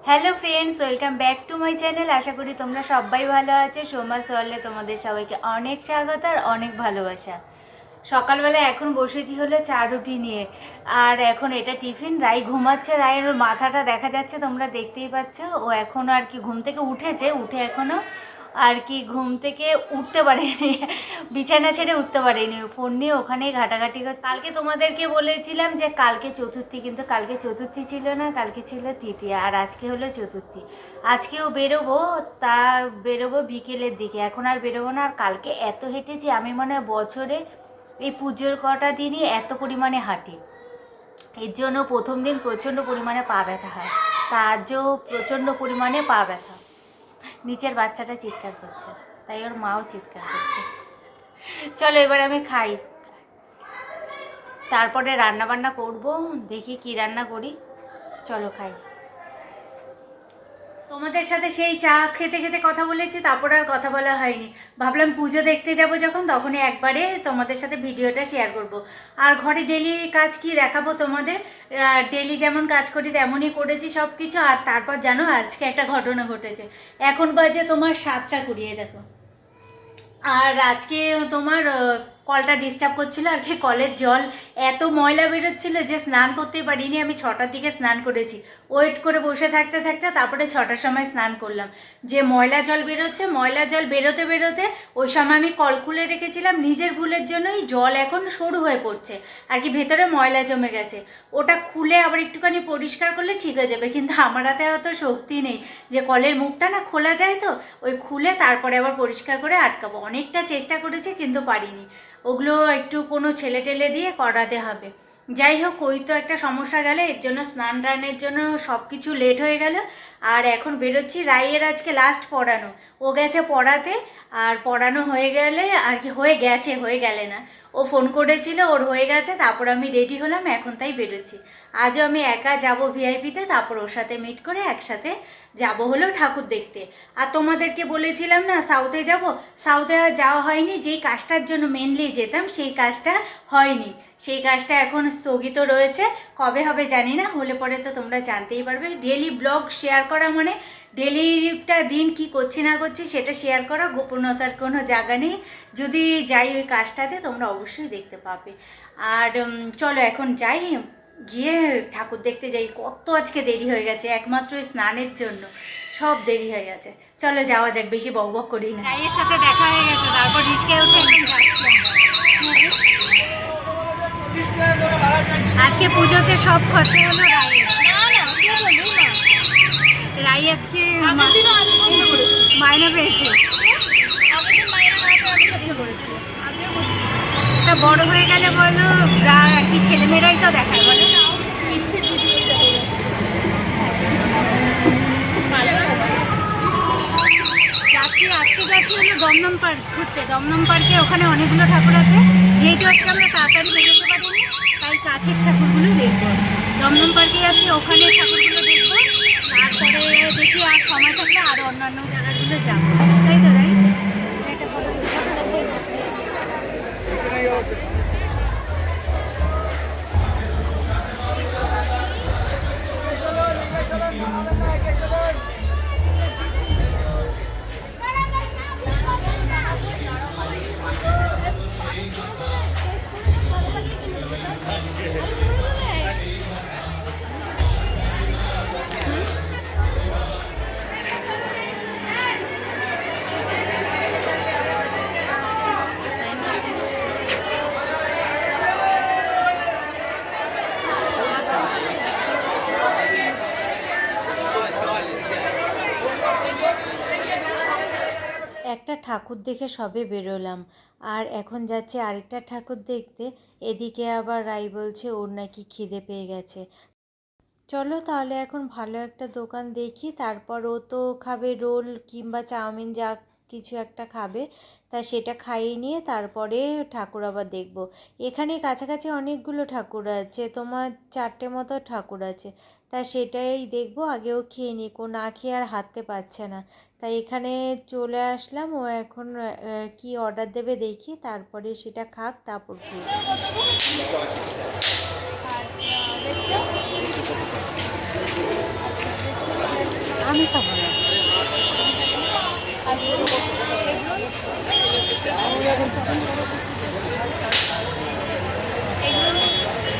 Hello friends, welcome back to my channel. আশা করি তোমরা সবাই ভালো আছো। সোমা সোয়ালে তোমাদের সবাইকে অনেক স্বাগত আর অনেক ভালোবাসা। সকালবেলা এখন বসেছি হলো চা রুটি নিয়ে, আর এখন এটা টিফিন। রাই ঘুমাচ্ছে, রায়ের মাথাটা দেখা যাচ্ছে, তোমরা দেখতেই পাচ্ছ। ও এখনও আর কি ঘুম থেকে উঠেছে, উঠে এখনও আর কি ঘুম থেকে উঠতে পারেনি, বিছানা ছেড়ে উঠতে পারেনি, ফোন নিয়ে ওখানেই ঘাটাঘাটি করছে। কালকে তোমাদেরকে বলেছিলাম যে কালকে চতুর্থী, কিন্তু কালকে চতুর্থী ছিল না, কালকে ছিল তৃতীয়া, আর আজকে হলো চতুর্থী। আজকেও বেরোবো, তা বেরোবো বিকেলের দিকে, এখন আর বেরোবো না। আর কালকে এত হেঁটেছি আমি, মনে হয় বছরে এই পুজোর কটা দিনই এত পরিমাণে হাঁটি। এর জন্য প্রথম দিন প্রচণ্ড পরিমাণে পা ব্যথা হয়, তারও প্রচণ্ড পরিমাণে পা ব্যথা। নিচের বাচ্চাটা চিৎকার করছে, তাই ওর মাও চিৎকার করছে। চলো এবার আমি খাই, তারপরে রান্না বান্না করবো, দেখি কি রান্না করি। চলো খাই। তোমাদের সাথে সেই চা খেতে খেতে কথা বলেছি, তারপর আর কথা বলা হয়নি। ভাবলাম পুজো দেখতে যাব যখন, তখনই একবারে তোমাদের সাথে ভিডিওটা শেয়ার করব। আর ঘরে ডেলি কাজ কি দেখাবো তোমাদের, ডেলি যেমন কাজ করি তেমনই করেছি সব কিছু। আর তারপর জানো আজকে একটা ঘটনা ঘটেছে। এখন বাজে তোমার 7টা কুড়িয়ে, দেখো। আর আজকে তোমার কলটা ডিস্টার্ব করছিল আর কি, কলের জল এত ময়লা বেরোচ্ছিল যে স্নান করতেই পারিনি। আমি 6টার দিকে স্নান করেছি, ওয়েট করে বসে থাকতে থাকতে তারপরে 6টার সময় স্নান করলাম। যে ময়লা জল বেরোচ্ছে, ময়লা জল বেরোতে বেরোতে ওই সময় আমি কল খুলে রেখেছিলাম, নিজের ভুলের জন্যই জল এখন সরু হয়ে পড়ছে আর কি, ভেতরে ময়লা জমে গেছে। ওটা খুলে আবার একটুখানি পরিষ্কার করলে ঠিক হয়ে যাবে, কিন্তু আমার হাতে অত শক্তি নেই যে কলের মুখটা না খোলা যায়, তো ওই খুলে তারপরে আবার পরিষ্কার করে আটকাবো। অনেকটা চেষ্টা করেছি কিন্তু পারিনি, ওগুলো একটু কোনো ছেলে টেলে দিয়ে করাতে হবে। যাই হোক, ওই তো একটা সমস্যা গেলে, এর জন্য স্নান টানের জন্য সব কিছু লেট হয়ে গেল। আর এখন বেরোচ্ছি। রাইয়ের আজকে লাস্ট পড়ানো, ও গেছে পড়াতে। আর পড়ানো হয়ে গেলে আর কি, হয়ে গেলে না, ও ফোন করেছিল, ওর হয়ে গেছে, তারপর আমি রেডি হলাম, এখন তাই বেরোচ্ছি। আজও আমি একা যাব ভিআইপিতে, তারপর ওর সাথে মিট করে একসাথে যাব হলো ঠাকুর দেখতে। আর তোমাদেরকে বলেছিলাম না সাউথে যাব, সাউথে আর যাওয়া হয়নি। যেই কাজটার জন্য মেনলি যেতাম সেই কাজটা হয়নি, সেই কাজটা এখন স্থগিত রয়েছে। কবে হবে জানি না, হলে পরে তো তোমরা জানতেই পারবে। ডেলি ব্লগ শেয়ার করা মানে ডেলিটা দিন কি করছি না করছি সেটা শেয়ার করা, গোপনতার কোনো জায়গা নেই। যদি যাই ওই কাজটাতে তোমরা অবশ্যই দেখতে পাবে। আর চলো এখন যাই, গিয়ে ঠাকুর দেখতে যাই। কত আজকে দেরি হয়ে গেছে, একমাত্র স্নানের জন্য সব দেরি হয়ে গেছে। চলো যাওয়া যাক, বেশি বকবক করি না। রাইয়ের সাথে দেখা হয়ে গেছে, তারপর রিস্কায় উঠে এখন যাচ্ছি। আজকে পুজোতে সব খরচা হলো রাইয়ের। রাই আজকে মায়না পেয়েছে, তা বড় হয়ে গেলে বলো, আর কি ছেলেমেয়েরাই তো দেখায় বলো। আজকে যাচ্ছি হলো দমদম পার্ক ঘুরতে। দমদম পার্কে ওখানে অনেকগুলো ঠাকুর আছে, যেহেতু আজকে আমরা তাড়াতাড়ি বেরোতে পারিনি, তাই কাছের ঠাকুরগুলো দেখবো। দমদম পার্কে যাচ্ছি, ওখানে ঠাকুরগুলো দেখবো, তারপরে দেখি আর সময় থাকলে আরও অন্যান্য জায়গাগুলো যাবো। তাই তো রাই একটা ফটো একটা ঠাকুর দেখে সবে বেরোলাম, আর এখন যাচ্ছে আরেকটা ঠাকুর দেখতে। এদিকে আবার রাই বলছে ওর নাকি খিদে পেয়ে গেছে। চলো তাহলে এখন ভালো একটা দোকান দেখি, তারপর ও তো খাবে রোল কিংবা চাউমিন, যা কিছু একটা খাবে, তা সেটা খাইয়ে নিয়ে তারপরে ঠাকুর আবার দেখব। এখানে কাছাকাছি অনেকগুলো ঠাকুর আছে, তোমার 4টে মতো ঠাকুর আছে, তা সেটাই দেখব। আগেও খেয়ে নিই, না খেয়ে আর হাঁটতে পারছে না, তাই এখানে চলে আসলাম। ও এখন কি অর্ডার দেবে দেখি, তারপরে সেটা খাক, তারপর খেয়ে। আমি খাবো না।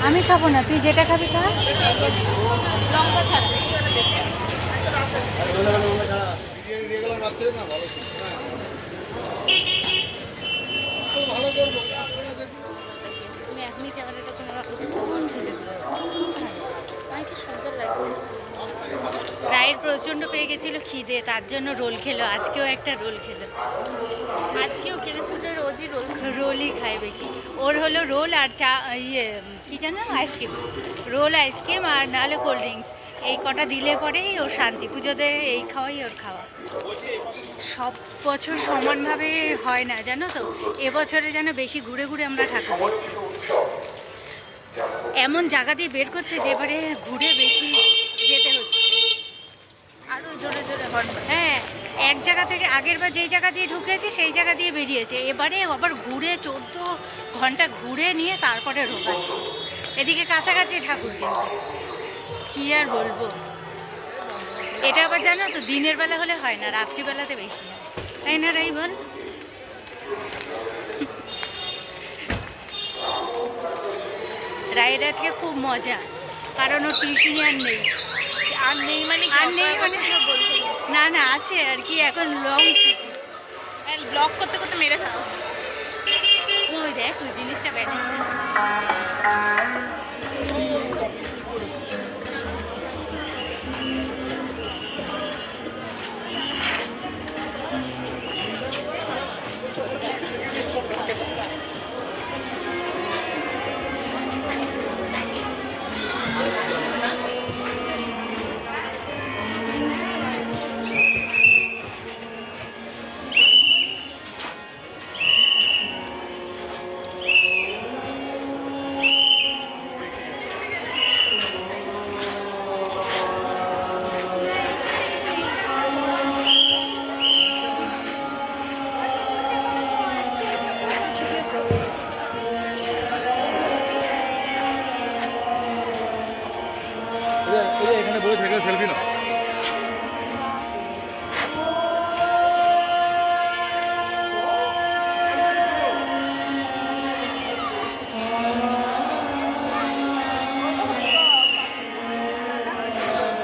আমি খাবো না, তুই যেটা খাবি খা। লঙ্কা ছাড়া। তুমি এখনই ক্যামেরাটা তোমার কি সুন্দর লাগছে। রায়ের প্রচণ্ড পেয়ে গেছিলো খিদে, তার জন্য রোল খেলো। আজকেও একটা রোল খেলো। আজকেও কেন পুজোয় রোজই রোলই খায় বেশি। ওর হলো রোল আর চা, ইয়ে কী জানো, আইসক্রিম। রোল, আইসক্রিম আর নাহলে কোল্ড ড্রিঙ্কস, এই কটা দিলে পরেই ওর শান্তি। পুজোতে এই খাওয়াই ওর খাওয়া। সব বছর সমানভাবে হয় না জানো তো, এবছরে যেন বেশি ঘুরে ঘুরে আমরা ঠাকুর দেখছি। এমন জায়গা দিয়ে বের করছে যে এবারে ঘুরে বেশি যেতে হচ্ছে। আরও জোরে জোরে হর্ন। হ্যাঁ, এক জায়গা থেকে আগের বার যেই জায়গা দিয়ে ঢুকেছি সেই জায়গা দিয়ে বেরিয়েছে, এবারে আবার ঘুরে 14 ঘন্টা ঘুরে নিয়ে তারপরে ঢোকাচ্ছে। এদিকে কাছাকাছি ঠাকুর, কিন্তু কী আর বলবো। এটা আবার জানো তো দিনের বেলা হলে হয় না, রাত্রিবেলাতে বেশি হয়, তাই না রাই বল? রায়ের আজকে খুব মজা, কারণ ওর টিউশনি আর নেই। আর নেই মানে না না আছে আর কি, এখন লং ছুটি। ব্লগ করতে করতে মেরে খাও। ওই দেখ ওই জিনিসটা ব্যালেন্স। এখানে বলে থেকে সেলফি না।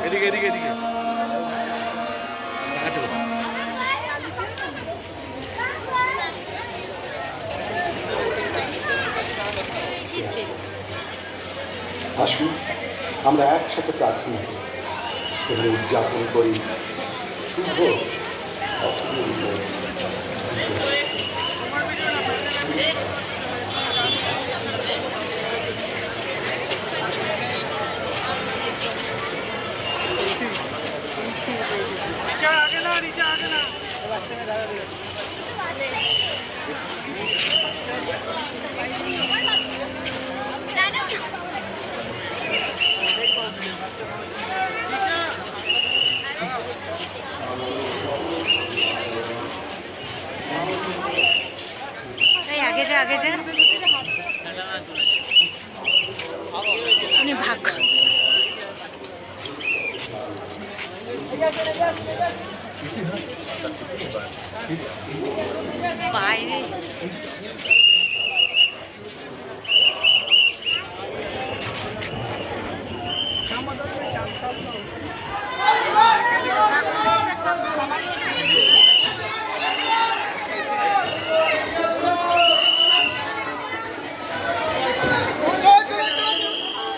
এদিকে এদিকে এদিকে আসুন আমরা একসাথে প্রার্থনা করি এবং উদযাপন করি শুভ আগে যা আগে যা, উনি ভাগ। বাইরে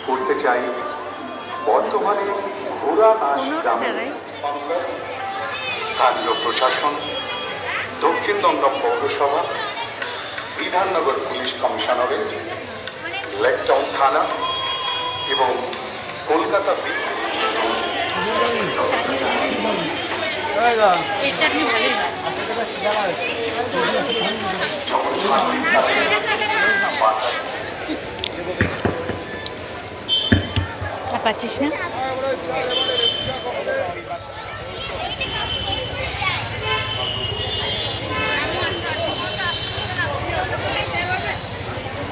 করতে চাই বর্তমানে ঘোড়া নাচ গ্রামে স্থানীয় প্রশাসন, দক্ষিণ দমদম পৌরসভা, বিধাননগর পুলিশ কমিশনারেট, লেকটাউন থানা এবং কলকাতা পাচ্ছিস না।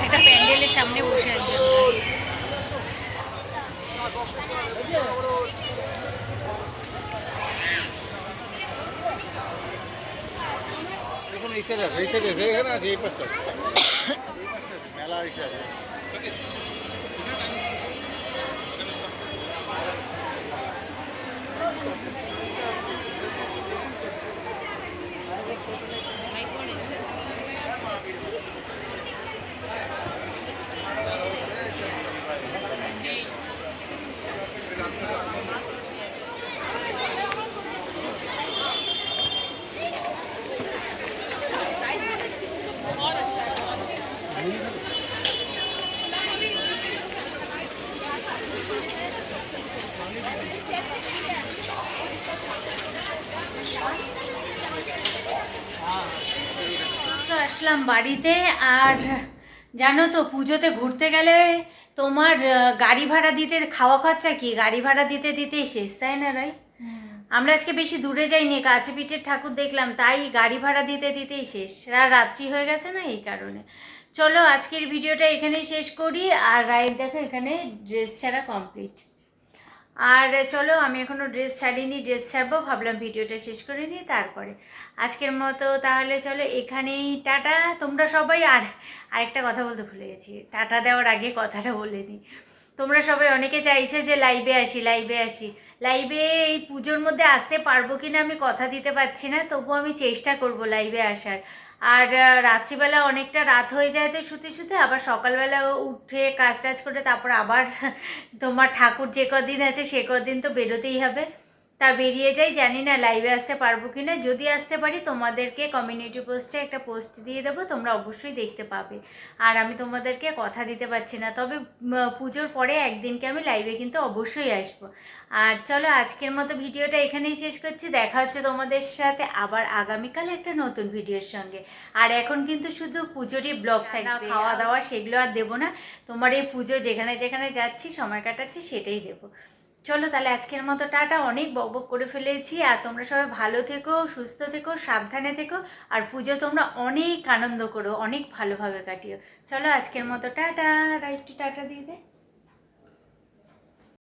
একটা প্যান্ডেলের সামনে বসে আছি আমরা। এই সাইডে আছে, এই সাইডে আছে, এখানে আছে, এই পাশটা আছে। মেলা এসে আছে। তো আসলাম বাড়িতে। আর জানো তো পুজোতে ঘুরতে গেলে তোমার গাড়ি ভাড়া দিতে, খাওয়া খরচা কি গাড়ি ভাড়া দিতে দিতেই শেষ, তাই না রাই? আমরা আজকে বেশি দূরে যাইনি, কাছে পিঠের ঠাকুর দেখলাম, তাই গাড়ি ভাড়া দিতে দিতেই শেষ। রাত্রি হয়ে গেছে না, এই কারণে। চলো আজকের ভিডিওটা এখানেই শেষ করি। আর রায়ের দেখো এখানে ড্রেস ছাড়া কমপ্লিট। আর চলো আমি এখনও ড্রেস ছাড়িনি, ড্রেস ছাড়বো, ভাবলাম ভিডিওটা শেষ করে নিই তারপরে। আজকের মতো তাহলে চলো এখানেই টাটা তোমরা সবাই। আর আরেকটা কথা বলতে ভুলে গেছি, টাটা দেওয়ার আগে কথাটা বলে নিই। তোমরা সবাই অনেকে চাইছে যে লাইভে আসি লাইভে আসি। লাইভে এই পুজোর মধ্যে আসতে পারবো কি না আমি কথা দিতে পারছি না, তবুও আমি চেষ্টা করব লাইভে আসার। আর রাত্রিবেলা অনেকটা রাত হয়ে যায় তো শুতে শুতে, আবার সকালবেলা উঠে কাজ টাজ করে তারপর আবার তোমার ঠাকুর যে কদিন আছে সে কদিন তো বেরোতেই হবে, তা বেরিয়ে যাই। জানি না লাইভে আসতে পারবো কি না, যদি আসতে পারি তোমাদেরকে কমিউনিটি পোস্টে একটা পোস্ট দিয়ে দেবো, তোমরা অবশ্যই দেখতে পাবে। আর আমি তোমাদেরকে কথা দিতে পারছি না, তবে পুজোর পরে একদিনকে আমি লাইভে কিন্তু অবশ্যই আসবো। আর চলো আজকের মতো ভিডিওটা এখানেই শেষ করছি। দেখা হচ্ছে তোমাদের সাথে আবার আগামীকাল একটা নতুন ভিডিওর সঙ্গে। আর এখন কিন্তু শুধু পুজোরই ব্লগ থাকবে, খাওয়া দাওয়া সেগুলো আর দেবো না। তোমার এই পুজো যেখানে যেখানে যাচ্ছি সময় কাটাচ্ছি সেটাই দেবো। চলো তাহলে আজকের মতো টাটা, অনেক বকবক করে ফেলেছি। আর তোমরা সবাই ভালো থেকো, সুস্থ থেকো, সাবধানে থেকো। আর পুজো তোমরা অনেক আনন্দ করো, অনেক ভালোভাবে কাটিও। চলো আজকের মতো টাটা। রাইটু টাটা দিয়ে দে।